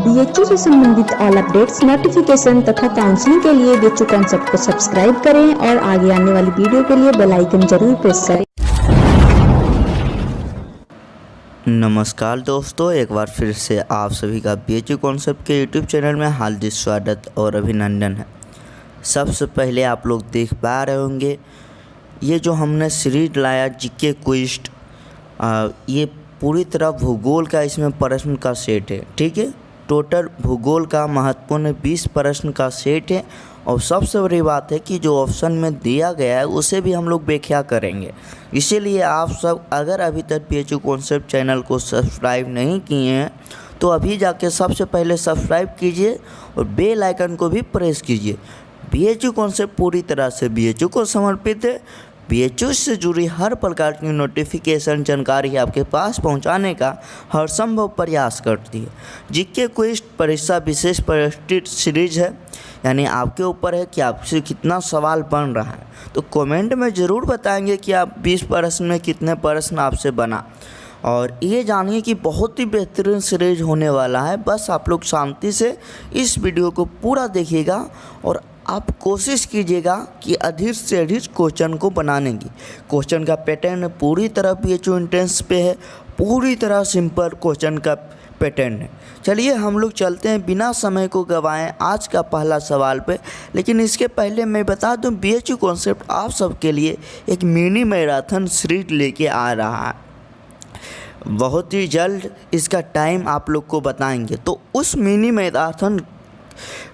BHU से संबंधित all updates, notification तथा काउंसलिंग के लिए बीएचयू कॉन्सेप्ट को सब्सक्राइब करें और आगे आने वाली वीडियो के लिए बेल आइकन जरूर प्रेस करें। नमस्कार दोस्तों, एक बार फिर से आप सभी का बीएचयू कॉन्सेप्ट के यूट्यूब चैनल में हार्दिक स्वागत और अभिनंदन है। सबसे पहले आप लोग देख पा रहे होंगे ये जो हमने सीरीज लाया जीके क्विज, ये पूरी तरह भूगोल का इसमें प्रश्न का सेट है। ठीक है, टोटल भूगोल का महत्वपूर्ण 20 प्रश्न का सेट है और सबसे बड़ी बात है कि जो ऑप्शन में दिया गया है उसे भी हम लोग व्याख्या करेंगे। इसीलिए आप सब अगर अभी तक बीएचयू कॉन्सेप्ट चैनल को सब्सक्राइब नहीं किए हैं तो अभी जाके सबसे पहले सब्सक्राइब कीजिए और बेल आइकन को भी प्रेस कीजिए। बीएचयू कॉन्सेप्ट पूरी तरह से बीएचयू को समर्पित है। बीएचयू से जुड़ी हर प्रकार की नोटिफिकेशन जानकारी आपके पास पहुंचाने का हर संभव प्रयास करती है। जीके क्विज परीक्षा विशेष परिष्कृत सीरीज है, यानी आपके ऊपर है कि आपसे कितना सवाल बन रहा है। तो कमेंट में ज़रूर बताएंगे कि आप 20 प्रश्न में कितने प्रश्न आपसे बना, और ये जानिए कि बहुत ही बेहतरीन सीरीज होने वाला है। बस आप लोग शांति से इस वीडियो को पूरा देखिएगा और आप कोशिश कीजिएगा कि अधिक से अधिक क्वेश्चन को बनाने की। क्वेश्चन का पैटर्न पूरी तरह बीएचयू एंट्रेंस पे है, पूरी तरह सिंपल क्वेश्चन का पैटर्न है। चलिए हम लोग चलते हैं बिना समय को गंवाएं आज का पहला सवाल पे। लेकिन इसके पहले मैं बता दूं बीएचयू कॉन्सेप्ट आप सबके लिए एक मिनी मैराथन सीरीज लेके आ रहा है। बहुत ही जल्द इसका टाइम आप लोग को बताएंगे, तो उस मिनी मैराथन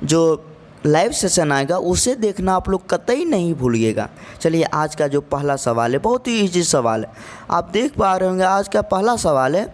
जो लाइव सेशन आएगा उसे देखना आप लोग कतई नहीं भूलिएगा। चलिए आज का जो पहला सवाल है बहुत ही इजी सवाल है, आप देख पा रहे होंगे। आज का पहला सवाल है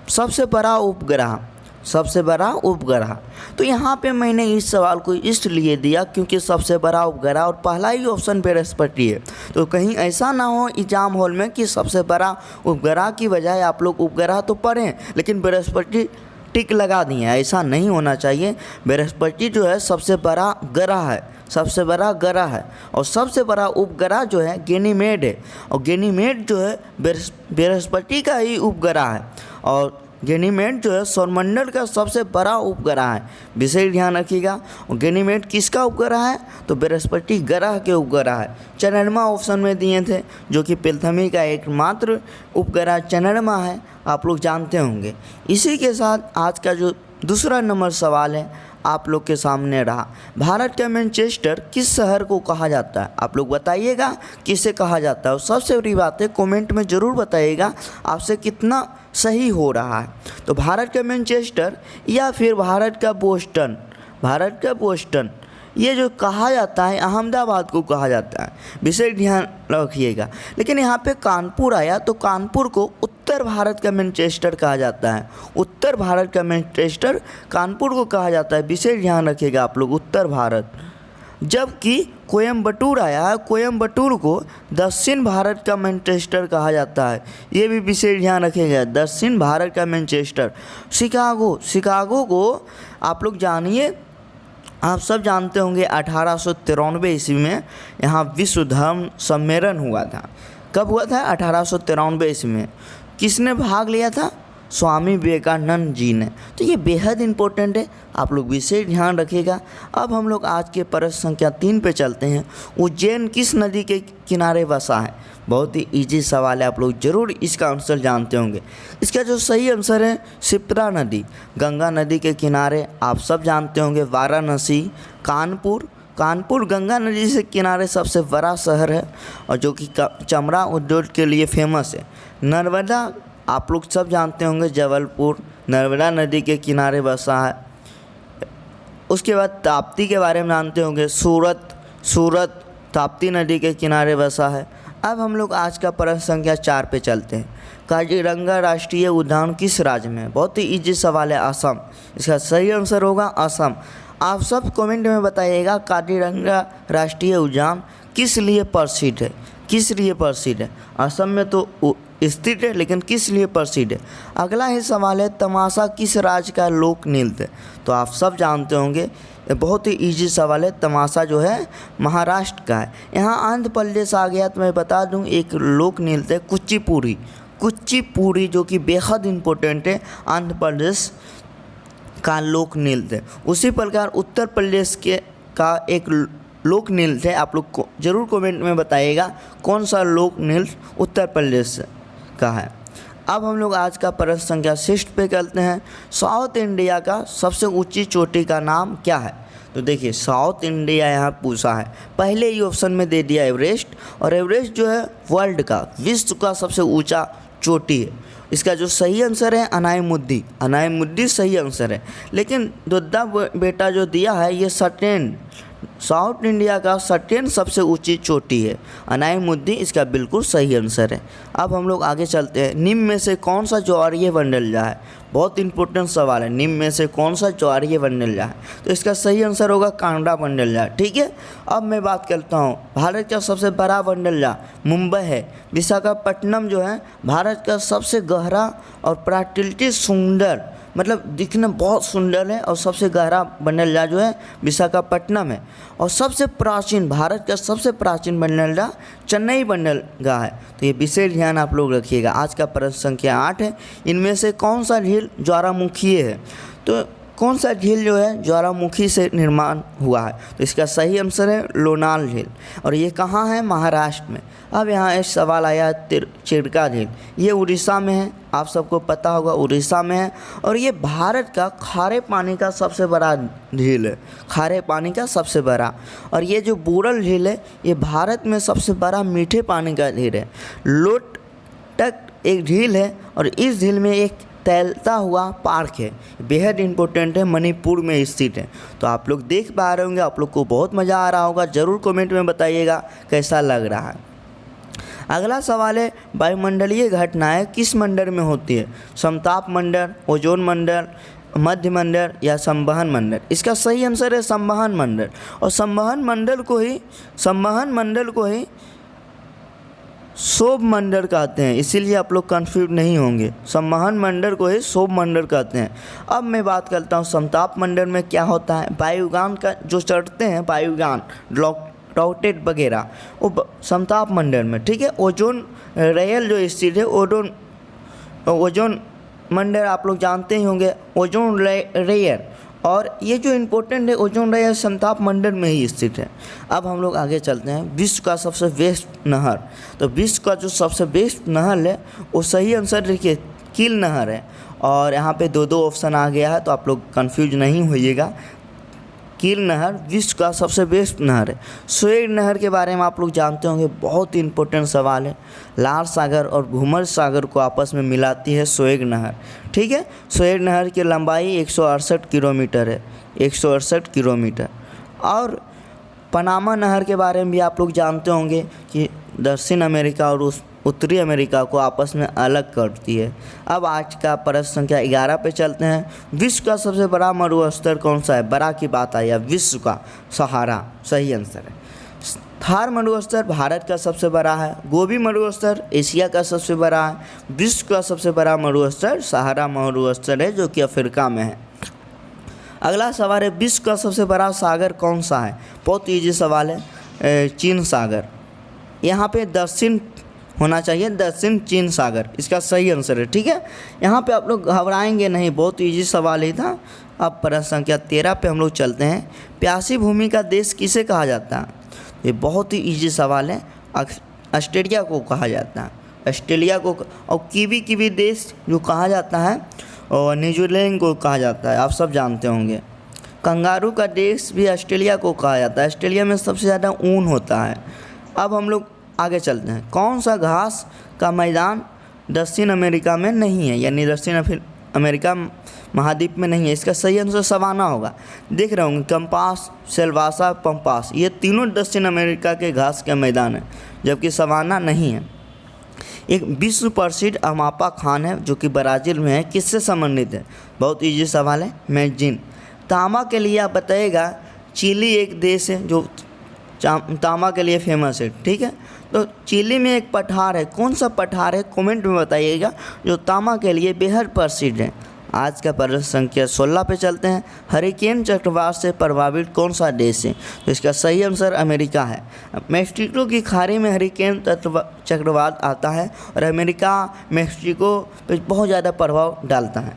सबसे बड़ा उपग्रह, सबसे बड़ा उपग्रह। तो यहाँ पे मैंने इस सवाल को इसलिए दिया क्योंकि सबसे बड़ा उपग्रह और पहला ही ऑप्शन बृहस्पति है। तो कहीं ऐसा ना हो एग्जाम हॉल में कि सबसे बड़ा उपग्रह की बजाय आप लोग उपग्रह तो पढ़ें लेकिन बृहस्पति टिक लगा दिए, ऐसा नहीं होना चाहिए। बृहस्पति जो है सबसे बड़ा ग्रह है, सबसे बड़ा ग्रह है, और सबसे बड़ा उपग्रह जो है गैनीमेड है, और गैनीमेड जो है बृहस्पति का ही उपग्रह है, और गैनीमेड जो है सौरमंडल का सबसे बड़ा उपग्रह है। विशेष ध्यान रखिएगा। और गैनीमेड किसका उपग्रह है? तो बृहस्पति ग्रह के उपग्रह है। चंद्रमा ऑप्शन में दिए थे, जो कि पृथ्वी का एकमात्र उपग्रह चंद्रमा है, आप लोग जानते होंगे। इसी के साथ आज का जो दूसरा नंबर सवाल है आप लोग के सामने रहा। भारत का मैनचेस्टर किस शहर को कहा जाता है? आप लोग बताइएगा किसे कहा जाता है। और सबसे बड़ी बात है कमेंट में ज़रूर बताइएगा आपसे कितना सही हो रहा है। तो भारत का मैनचेस्टर या फिर भारत का बोस्टन, भारत का बोस्टन ये जो कहा जाता है अहमदाबाद को कहा जाता है, विशेष ध्यान रखिएगा। लेकिन यहाँ पे कानपुर आया तो कानपुर को उत्तर भारत का मैनचेस्टर कहा जाता है। उत्तर भारत का मैनचेस्टर कानपुर को कहा जाता है, विशेष ध्यान रखिएगा आप लोग, उत्तर भारत। जबकि कोयम्बटूर आया है, कोयम्बटूर को दक्षिण भारत का मैनचेस्टर कहा जाता है, ये भी विशेष ध्यान रखिएगा, दक्षिण भारत का मैनचेस्टर। शिकागो, शिकागो को आप लोग जानिए, आप सब जानते होंगे 1893 ईस्वी में यहाँ विश्व धर्म सम्मेलन हुआ था। कब हुआ था? 1893 ईस्वी में। किसने भाग लिया था? स्वामी विवेकानंद जी ने। तो ये बेहद इम्पोर्टेंट है, आप लोग विशेष ध्यान रखिएगा। अब हम लोग आज के प्रश्न संख्या 3 पे चलते हैं। उज्जैन किस नदी के किनारे बसा है? बहुत ही इजी सवाल है, आप लोग जरूर इसका आंसर जानते होंगे। इसका जो सही आंसर है शिप्रा नदी, गंगा नदी के किनारे, आप सब जानते होंगे। वाराणसी, कानपुर, कानपुर गंगा नदी से किनारे सबसे बड़ा शहर है और जो कि चमड़ा उद्योग के लिए फेमस है। नर्मदा आप लोग सब जानते होंगे, जबलपुर नर्मदा नदी के किनारे बसा है। उसके बाद ताप्ती के बारे में जानते होंगे, सूरत, सूरत ताप्ती नदी के किनारे बसा है। अब हम लोग आज का प्रश्न संख्या 4 पे चलते हैं। काजीरंगा राष्ट्रीय उद्यान किस राज्य में? बहुत ही इजी सवाल है, असम। इसका सही आंसर होगा असम। आप सब कमेंट में बताइएगा काजीरंगा राष्ट्रीय उद्यान किस लिए प्रसिद्ध है, किस लिए प्रसिद्ध है? असम में तो स्थित है, लेकिन किस लिए प्रसिद्ध है? अगला ही सवाल है तमाशा किस राज्य का लोक नृत्य? तो आप सब जानते होंगे, बहुत ही इजी सवाल है। तमाशा जो है महाराष्ट्र का है। यहाँ आंध्र प्रदेश आ गया तो मैं बता दूं एक लोक नृत्य है कुचिपुड़ी, कुचिपुड़ी जो कि बेहद इम्पोर्टेंट है आंध्र प्रदेश का लोक नृत्य है। उसी प्रकार उत्तर प्रदेश का एक लोक नृत्य है। आप लोग को जरूर कमेंट में बताइएगा कौन सा लोक नृत्य उत्तर प्रदेश का है। अब हम लोग आज का प्रश्न संख्या 6 पे करते हैं। साउथ इंडिया का सबसे ऊंची चोटी का नाम क्या है? तो देखिए साउथ इंडिया यहाँ पूछा है, पहले ही ऑप्शन में दे दिया एवरेस्ट, और एवरेस्ट जो है वर्ल्ड का, विश्व का सबसे ऊंचा चोटी है। इसका जो सही आंसर है अनाईमुद्दी सही आंसर है। लेकिन दुद्दा बेटा जो दिया है ये सर्टेन, साउथ इंडिया का सर्टेन सबसे ऊंची चोटी है। अनाईमुद्दी इसका बिल्कुल सही आंसर है। अब हम लोग आगे चलते हैं। निम्न में से कौन सा ज्वारीय मंडल है? बहुत इंपॉर्टेंट सवाल है। निम्न में से कौन सा ज्वारीय मंडल है? तो इसका सही आंसर होगा कांगड़ा मंडल। ठीक है, अब मैं बात करता हूँ भारत का सबसे बड़ा मंडल मुंबई है। विशाखापट्टनम जो है भारत का सबसे गहरा और प्राकृतिक सुंदर, मतलब दिखने बहुत सुंदर है, और सबसे गहरा बंदरगाह जो है विशाखापट्टनम है। और सबसे प्राचीन, भारत का सबसे प्राचीन बंदरगाह चेन्नई बंदरगाह है। तो ये विशेष ध्यान आप लोग रखिएगा। आज का प्रश्न संख्या 8 है। इनमें से कौन सा झील ज्वालामुखीय है? तो कौन सा झील जो है ज्वालामुखी से निर्माण हुआ है? तो इसका सही आंसर है लोनाल झील, और ये कहाँ है? महाराष्ट्र में। अब यहाँ एक सवाल आया चिल्का झील, ये उड़ीसा में है। आप सबको पता होगा उड़ीसा में है, और ये भारत का खारे पानी का सबसे बड़ा झील है, खारे पानी का सबसे बड़ा। और ये जो बोरल झील है ये भारत में सबसे बड़ा मीठे पानी का झील है। लोटक एक झील है, और इस झील में एक तैरता हुआ पार्क है, बेहद इंपॉर्टेंट है, मणिपुर में स्थित है। तो आप लोग देख पा रहे होंगे, आप लोग को बहुत मज़ा आ रहा होगा। ज़रूर कमेंट में बताइएगा कैसा लग रहा है। अगला सवाल है वायुमंडलीय घटनाएं किस मंडल में होती है? समताप मंडल, ओजोन मंडल, मध्य मंडल या संवहन मंडल? इसका सही आंसर है संवहन मंडल। और संवहन मंडल को ही शोभ मंडल कहते हैं, इसीलिए आप लोग कंफ्यूज नहीं होंगे। संवहन मंडल को ही शोभ मंडल कहते हैं। अब मैं बात करता हूँ समताप मंडल में क्या होता है। वायुयान का जो चढ़ते हैं, वायुयान रॉकेट वगैरह, वो समताप मंडल में, ठीक है। ओजोन रेयल जो स्थित है, ओजोन मंडल आप लोग जानते ही होंगे, ओजोन रेयर, और ये जो इम्पोर्टेंट है ओजोन रेयर समताप मंडल में ही स्थित है। अब हम लोग आगे चलते हैं। विश्व का सबसे बेस्ट नहर, तो विश्व का जो सबसे बेस्ट नहर है वो सही आंसर देखिए कील नहर है। और यहाँ पे दो ऑप्शन आ गया है, तो आप लोग कंफ्यूज नहीं होइएगा। कील नहर विश्व का सबसे बेस्ट नहर है। स्वेग नहर के बारे में आप लोग जानते होंगे, बहुत ही इंपॉर्टेंट सवाल है। लाल सागर और भूमध्य सागर को आपस में मिलाती है स्वेग नहर, ठीक है। स्वेग नहर की लंबाई 168 किलोमीटर है, 168 किलोमीटर। और पनामा नहर के बारे में भी आप लोग जानते होंगे कि दक्षिण अमेरिका और उत्तरी अमेरिका को आपस में अलग करती है। अब आज का प्रश्न संख्या 11 पे चलते हैं। विश्व का सबसे बड़ा मरुस्थल कौन सा है? बड़ा की बात आई है, विश्व का सहारा सही आंसर है। थार मरुस्थल भारत का सबसे बड़ा है। गोबी मरुस्थल एशिया का सबसे बड़ा है। विश्व का सबसे बड़ा मरुस्थल सहारा मरुस्थल है, जो कि अफ्रीका में है। अगला सवाल है, विश्व का सबसे बड़ा सागर कौन सा है? बहुत ईजी सवाल है, चीन सागर। यहाँ पे दक्षिण होना चाहिए, दक्षिण चीन सागर इसका सही आंसर है, ठीक है। यहाँ पे आप लोग घबराएंगे नहीं, बहुत इजी सवाल ही था। अब प्रश्न संख्या 13 पे हम लोग चलते हैं। प्यासी भूमि का देश किसे कहा जाता है? ये बहुत ही इजी सवाल है। ऑस्ट्रेलिया को कहा जाता है, ऑस्ट्रेलिया को। और कीवी देश जो कहा जाता है, और न्यूजीलैंड को कहा जाता है, आप सब जानते होंगे। कंगारू का देश भी ऑस्ट्रेलिया को कहा जाता है। ऑस्ट्रेलिया में सबसे ज़्यादा ऊन होता है। अब हम लोग आगे चलते हैं। कौन सा घास का मैदान दक्षिण अमेरिका में नहीं है, यानी दक्षिण अमेरिका महाद्वीप में नहीं है? इसका सही आंसर सवाना होगा। देख रहे होंगे कंपास, सेल्वासा, पंपास, ये तीनों दक्षिण अमेरिका के घास के मैदान हैं, जबकि सवाना नहीं है। एक विश्व प्रसिद्ध अमापा खान है जो कि ब्राज़ील में है, किससे संबंधित है? बहुत ईजी सवाल है, मैगजीन। तांबा के लिए आप बताइएगा। चिली एक देश है जो तांबा के लिए फेमस है, ठीक है। तो चिली में एक पठार है, कौन सा पठार है कमेंट में बताइएगा, जो तांबा के लिए बेहद प्रसिद्ध है। आज का प्रश्न संख्या 16 पे चलते हैं। हरिकेन चक्रवात से प्रभावित कौन सा देश है? तो इसका सही आंसर अमेरिका है। मैक्सिको की खाड़ी में हरिकेन चक्रवात आता है, और अमेरिका मैक्सिको पर बहुत ज़्यादा प्रभाव डालता है।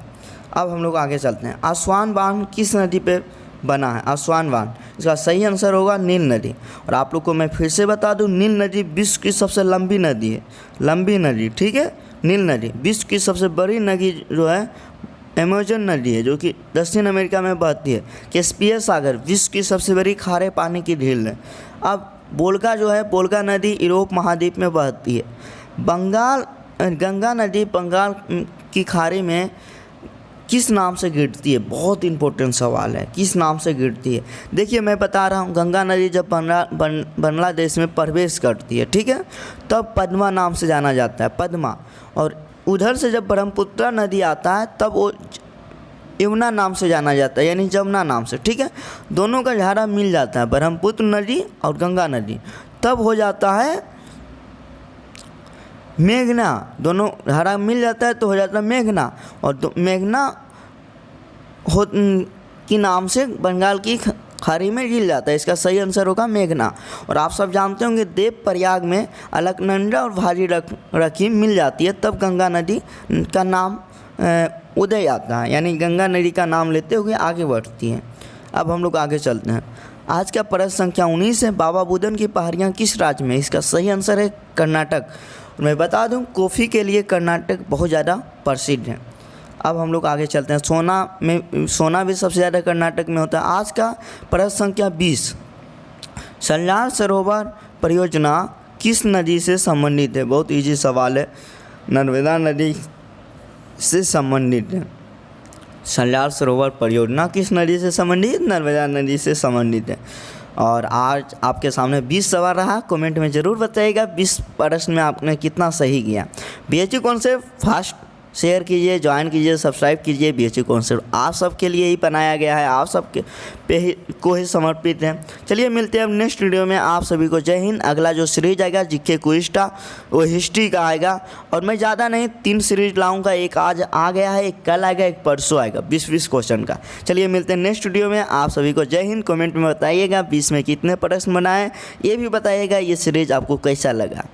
अब हम लोग आगे चलते हैं। आसवान बांध किस नदी पे बना है? आसवान बांध, इसका सही आंसर होगा नील नदी। और आप लोग को मैं फिर से बता दूं, नील नदी विश्व की सबसे लंबी नदी है, लंबी नदी, ठीक है। नील नदी विश्व की सबसे बड़ी नदी जो है अमेजन नदी है, जो कि दक्षिण अमेरिका में बहती है। कैस्पियन सागर विश्व की सबसे बड़ी खारे पानी की झील है। अब वोल्गा जो है, वोल्गा नदी यूरोप महाद्वीप में बहती है। गंगा नदी बंगाल की खाड़ी में किस नाम से गिरती है? बहुत इंपॉर्टेंट सवाल है, किस नाम से गिरती है? देखिए मैं बता रहा हूँ, गंगा नदी जब बांग्लादेश में प्रवेश करती है, ठीक है, तब पद्मा नाम से जाना जाता है, पद्मा। और उधर से जब ब्रह्मपुत्र नदी आता है तब वो यमुना नाम से जाना जाता है, यानी जमुना नाम से, ठीक है। दोनों का धारा मिल जाता है, ब्रह्मपुत्र नदी और गंगा नदी, तब हो जाता है मेघना। दोनों धारा मिल जाता है तो हो जाता है मेघना, और मेघना की नाम से बंगाल की खाड़ी में गिर जाता है। इसका सही आंसर होगा मेघना। और आप सब जानते होंगे देव प्रयाग में अलकनंदा और भागीरथी मिल जाती है, तब गंगा नदी का नाम उदय आता है, यानी गंगा नदी का नाम लेते हुए आगे बढ़ती है। अब हम लोग आगे चलते हैं। आज का प्रश्न संख्या 19 है, बाबा बुदन की पहाड़ियाँ किस राज्य में? इसका सही आंसर है कर्नाटक। मैं बता दूं, कॉफ़ी के लिए कर्नाटक बहुत ज़्यादा प्रसिद्ध है। अब हम लोग आगे चलते हैं। सोना भी सबसे ज़्यादा कर्नाटक में होता है। आज का प्रश्न संख्या 20, सरदार सरोवर परियोजना किस नदी से संबंधित है? बहुत इजी सवाल है, नर्मदा नदी से संबंधित है। सरदार सरोवर परियोजना किस नदी से संबंधित? नर्मदा नदी से संबंधित है। और आज आपके सामने 20 सवाल रहा। कमेंट में ज़रूर बताइएगा 20 प्रश्न में आपने कितना सही किया। BHU कॉन्सेप्ट फास्ट शेयर कीजिए, ज्वाइन कीजिए, सब्सक्राइब कीजिए। BHU कॉन्सेप्ट आप सबके लिए ही बनाया गया है, आप सबके को ही समर्पित है। चलिए मिलते हैं अब नेक्स्ट वीडियो में। आप सभी को जय हिंद। अगला जो सीरीज आएगा जीके क्विज का, वो हिस्ट्री का आएगा। और मैं ज़्यादा नहीं 3 सीरीज लाऊंगा, एक आज आ गया है, एक कल आएगा, एक परसों आएगा 20-20 क्वेश्चन का। चलिए मिलते हैं नेक्स्ट वीडियो में। आप सभी को जय हिंद। कमेंट में बताइएगा 20 में कितने प्रश्न बनाए, ये भी बताइएगा ये सीरीज आपको कैसा लगा।